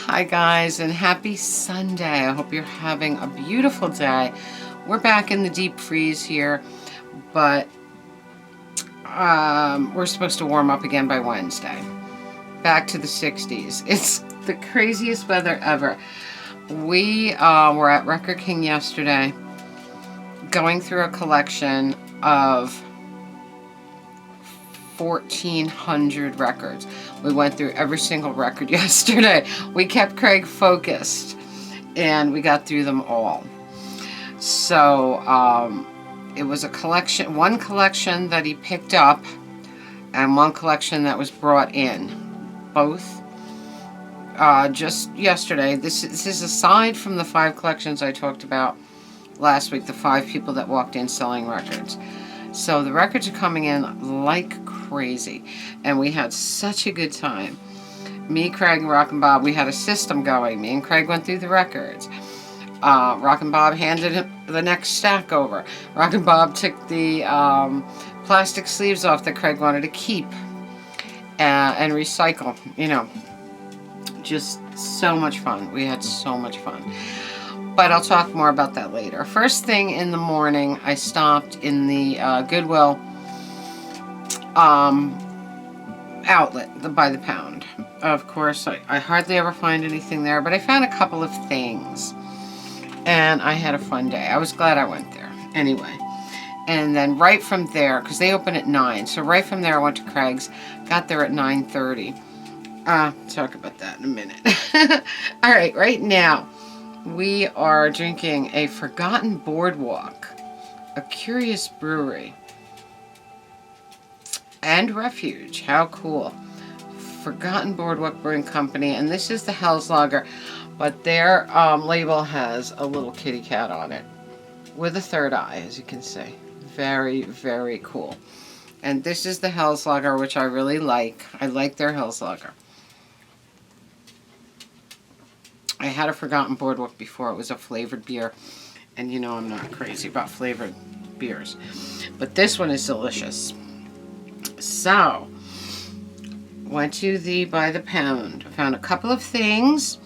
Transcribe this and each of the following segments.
Hi guys, and happy Sunday. I hope you're having a beautiful day. We're back in the deep freeze here, but we're supposed to warm up again by Wednesday. Back to the 60s. It's the craziest weather ever. We were at Record King yesterday going through a collection of 1,400 records. We went through every single record yesterday. We kept Craig focused and we got through them all. So it was a collection, one collection that he picked up and one collection that was brought in. Both just yesterday. This is aside from the 5 collections I talked about last week, the 5 people that walked in selling records. So the records are coming in like crazy, and we had such a good time. Me, Craig, and Rock and Bob, we had a system going. Me and Craig went through the records. Rock and Bob handed him the next stack over. Rock and Bob took the plastic sleeves off that Craig wanted to keep and recycle. You know, just so much fun. We had so much fun. But I'll talk more about that later. First thing in the morning, I stopped in the Goodwill outlet by the pound. Of course, I hardly ever find anything there, but I found a couple of things. And I had a fun day. I was glad I went there. Anyway. And then right from there, because they open at 9, so right from there I went to Craig's, got there at 9:30. Talk about that in a minute. All right, right now, we are drinking a Forgotten Boardwalk, a curious brewery, and refuge. How cool. Forgotten Boardwalk Brewing Company, and this is the Hell's Lager, but their label has a little kitty cat on it with a third eye, as you can see. Very, very cool. And this is the Hell's Lager, which I really like. I like their Hell's Lager. I had a Forgotten Boardwalk before. It was a flavored beer. And you know I'm not crazy about flavored beers. But this one is delicious. So, went to the by the pound. I found a couple of things.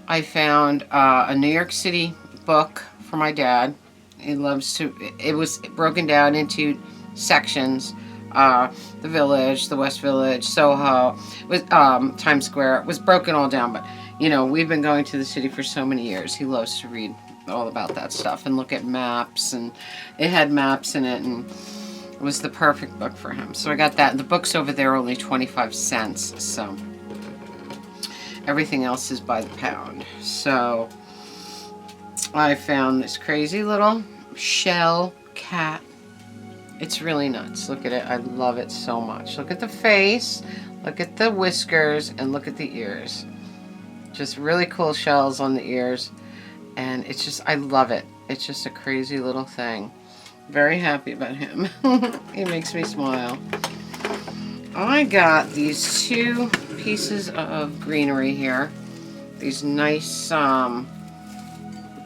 I found a New York City book for my dad. He loves to, it was broken down into sections. The Village, the West Village, Soho, with Times Square. It was broken all down, but you know, we've been going to the city for so many years. He loves to read all about that stuff and look at maps, and it had maps in it, and it was the perfect book for him. So I got that. The books over there are only 25 cents, so everything else is by the pound. So I found this crazy little shell cat. It's really nuts. Look at it. I love it so much. Look at the face, look at the whiskers, and look at the ears. Just really cool shells on the ears. And it's just, I love it. It's just a crazy little thing. Very happy about him. He makes me smile. I got these 2 pieces of greenery here. These nice,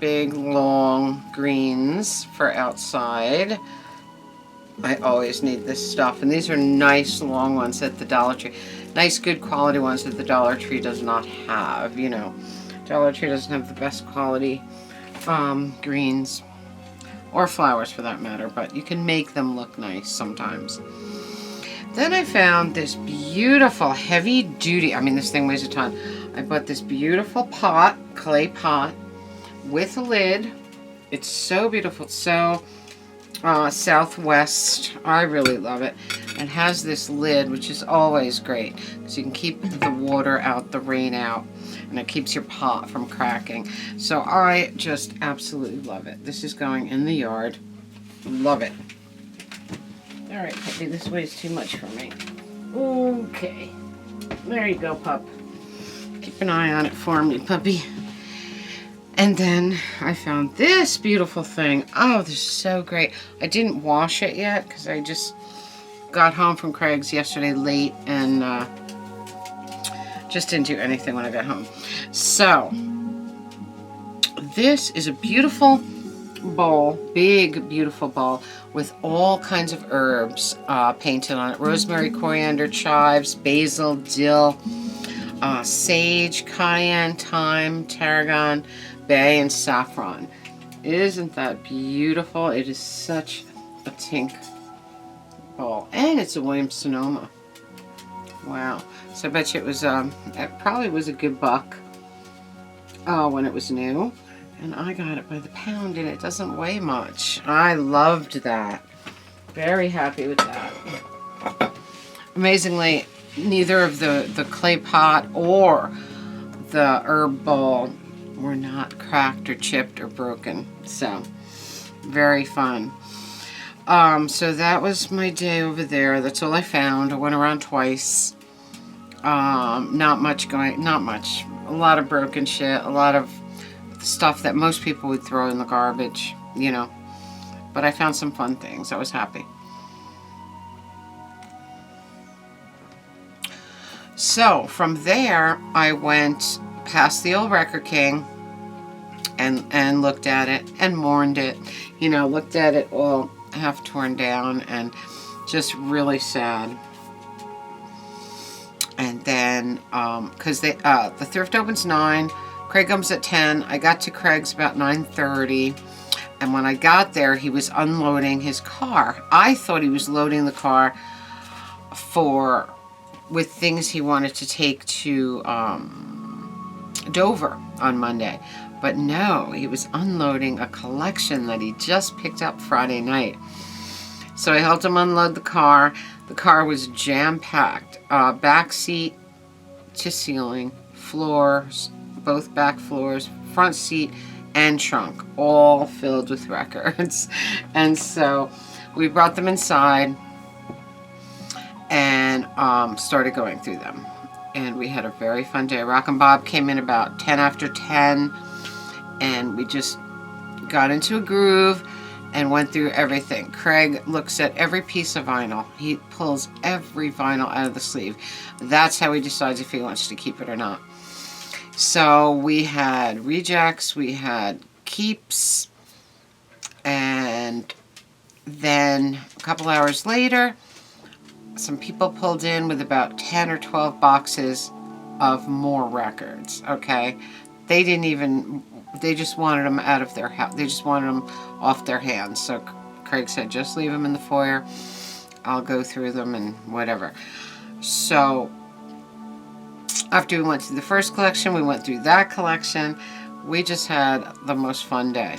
big, long greens for outside. I always need this stuff. And these are nice, long ones at the Dollar Tree. Nice, good quality ones that the Dollar Tree does not have. You know, Dollar Tree doesn't have the best quality greens. Or flowers for that matter. But you can make them look nice sometimes. Then I found this beautiful heavy duty, I mean this thing weighs a ton. I bought this beautiful pot, clay pot, with a lid. It's so beautiful. It's so Southwest. I really love it. It has this lid, which is always great because you can keep the water out, the rain out, and it keeps your pot from cracking. So I just absolutely love it. This is going in the yard. Love it. All right, puppy, this weighs too much for me. Okay. There you go, pup. Keep an eye on it for me, puppy. And then I found this beautiful thing. Oh, this is so great. I didn't wash it yet because I just got home from Craig's yesterday late and just didn't do anything when I got home. So, this is a beautiful bowl, big, beautiful bowl with all kinds of herbs painted on it. Rosemary, coriander, chives, basil, dill. Sage, cayenne, thyme, tarragon, bay, and saffron. Isn't that beautiful? It is such a Tink bowl. And it's a Williams Sonoma. Wow. So I bet you it was, it probably was a good buck when it was new. And I got it by the pound and it doesn't weigh much. I loved that. Very happy with that. Amazingly, neither of the clay pot or the herb bowl were not cracked or chipped or broken. So, very fun. So that was my day over there. That's all I found. I went around twice. Not much. A lot of broken shit. A lot of stuff that most people would throw in the garbage, you know. But I found some fun things. I was happy. So from there, I went past the old Record King and looked at it and mourned it. You know, looked at it all half torn down and just really sad. And then, because the thrift opens 9, Craig comes at 10. I got to Craig's about 9:30. And when I got there, he was unloading his car. I thought he was loading the car with things he wanted to take to Dover on Monday. But no, he was unloading a collection that he just picked up Friday night. So I helped him unload the car. The car was jam-packed. Back seat to ceiling, floors, both back floors, front seat, and trunk, all filled with records. And so we brought them inside and started going through them. And we had a very fun day. Rockin' Bob came in about 10 after 10, and we just got into a groove and went through everything. Craig looks at every piece of vinyl. He pulls every vinyl out of the sleeve. That's how he decides if he wants to keep it or not. So we had rejects, we had keeps, and then a couple hours later, some people pulled in with about 10 or 12 boxes of more records, okay? They just wanted them out of their house. They just wanted them off their hands. So Craig said, just leave them in the foyer. I'll go through them and whatever. So after we went through the first collection, we went through that collection. We just had the most fun day.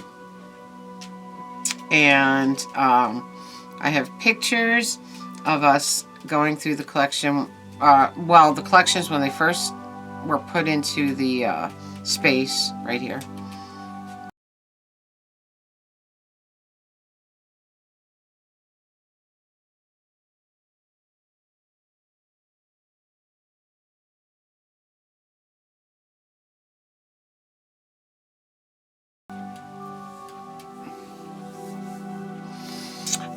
And I have pictures of us going through the collection. Well, the collections when they first were put into the space right here.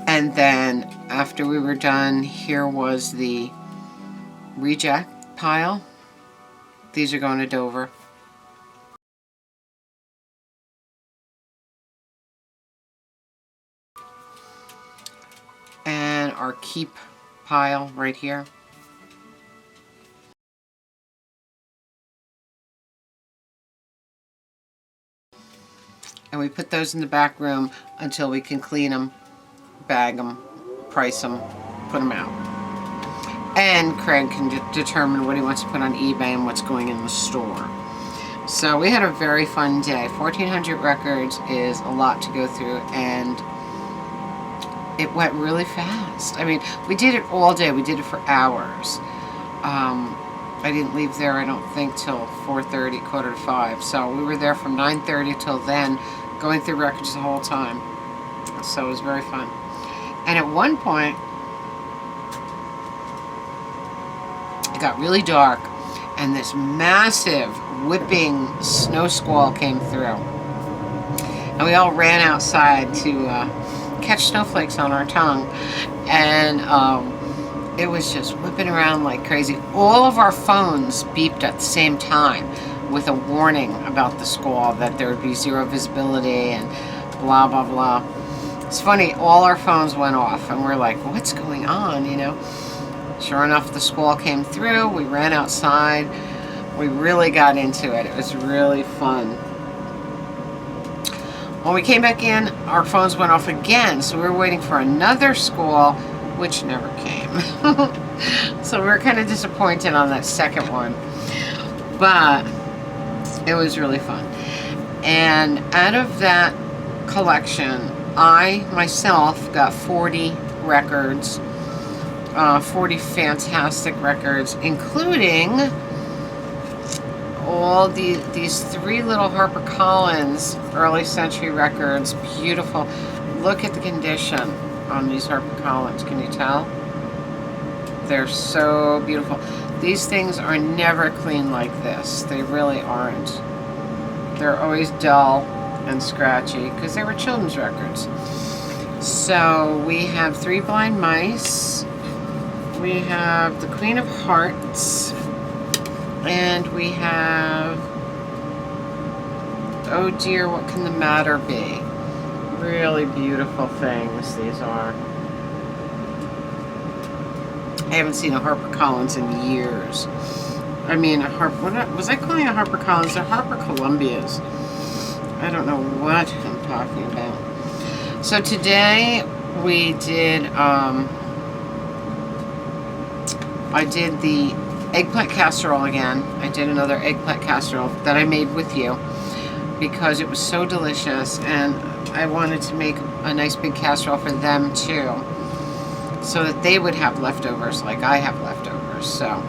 And then after we were done, here was the reject pile. These are going to Dover. And our keep pile right here. And we put those in the back room until we can clean them, bag them, price them, put them out. And Craig can determine what he wants to put on eBay and what's going in the store. So we had a very fun day. 1,400 records is a lot to go through, and it went really fast. I mean, we did it all day. We did it for hours. I didn't leave there, I don't think, till 4:30, 4:45. So we were there from 9:30 till then, going through records the whole time. So it was very fun. And at one point, it got really dark, and this massive whipping snow squall came through. And we all ran outside to catch snowflakes on our tongue. And it was just whipping around like crazy. All of our phones beeped at the same time with a warning about the squall, that there would be zero visibility and blah, blah, blah. It's funny, all our phones went off, and we're like, what's going on, you know? Sure enough, the squall came through. We ran outside. We really got into it. It was really fun. When we came back in, our phones went off again, so we were waiting for another school, which never came. So we were kind of disappointed on that second one. But it was really fun. And out of that collection, I myself got 40 records, 40 fantastic records, including all these 3 little HarperCollins early century records. Beautiful. Look at the condition on these HarperCollins. Can you tell? They're so beautiful. These things are never clean like this. They really aren't. They're always dull and scratchy because they were children's records. So we have 3 Blind Mice. We have the Queen of Hearts. And we have, oh dear, what can the matter be? Really beautiful things these are. I haven't seen a HarperCollins in years. I mean, what was I calling a HarperCollins? They're HarperColumbias. I don't know what I'm talking about. So today we did, I did the eggplant casserole again. I did another eggplant casserole that I made with you because it was so delicious, and I wanted to make a nice big casserole for them too, so that they would have leftovers like I have leftovers. So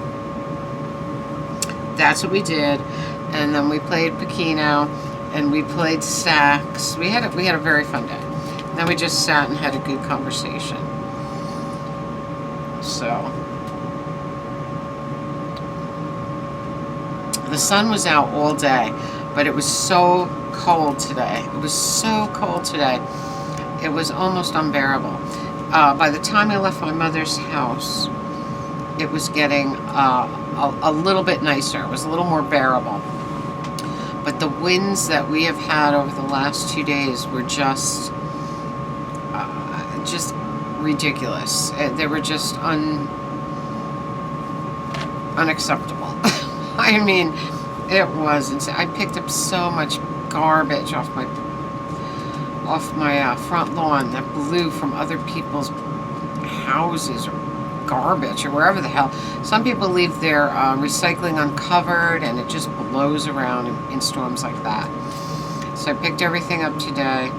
that's what we did. And then we played Pacino and we played sax. We had a very fun day. And then we just sat and had a good conversation. So the sun was out all day, but it was so cold today. It was so cold today. It was almost unbearable. By the time I left my mother's house, it was getting a little bit nicer. It was a little more bearable. But the winds that we have had over the last 2 days were just ridiculous. They were just unacceptable. I mean, it was insane. I picked up so much garbage off my front lawn that blew from other people's houses or garbage or wherever the hell. Some people leave their recycling uncovered, and it just blows around in storms like that. So I picked everything up today,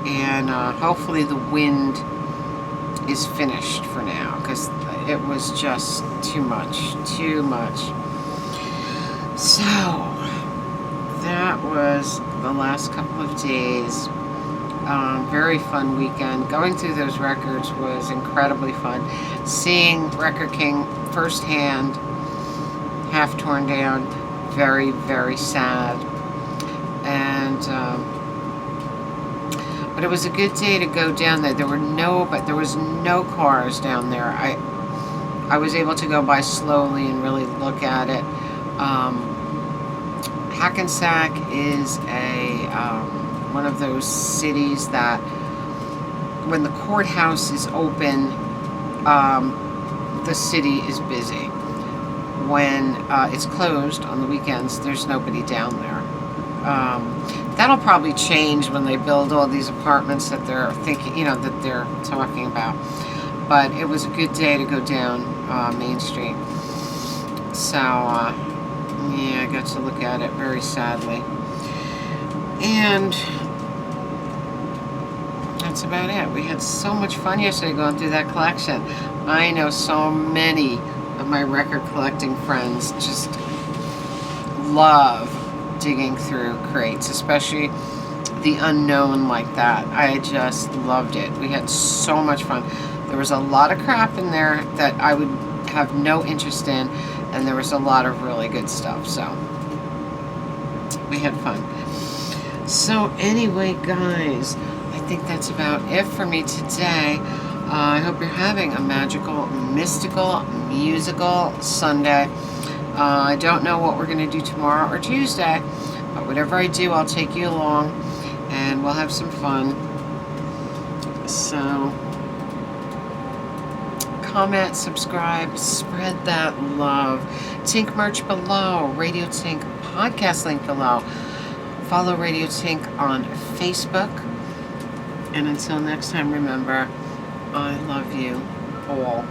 and hopefully the wind is finished for now, because it was just too much. So that was the last couple of days. Very fun weekend. Going through those records was incredibly fun. Seeing Record King firsthand, half torn down, very, very sad. And but it was a good day to go down there. There was no cars down there. I was able to go by slowly and really look at it. Hackensack is one of those cities that when the courthouse is open, the city is busy. When it's closed on the weekends, there's nobody down there. That'll probably change when they build all these apartments that they're thinking, that they're talking about. But it was a good day to go down Main Street. So, yeah, I got to look at it very sadly. And that's about it. We had so much fun yesterday going through that collection. I know so many of my record collecting friends just love digging through crates, especially the unknown like that. I just loved it. We had so much fun. There was a lot of crap in there that I would have no interest in, and there was a lot of really good stuff, so we had fun. So anyway, guys, I think that's about it for me today. I hope you're having a magical, mystical, musical Sunday. I don't know what we're going to do tomorrow or Tuesday, but whatever I do, I'll take you along, and we'll have some fun. So comment, subscribe, spread that love. Tink merch below, Radio Tink podcast link below. Follow Radio Tink on Facebook. And until next time, remember, I love you all.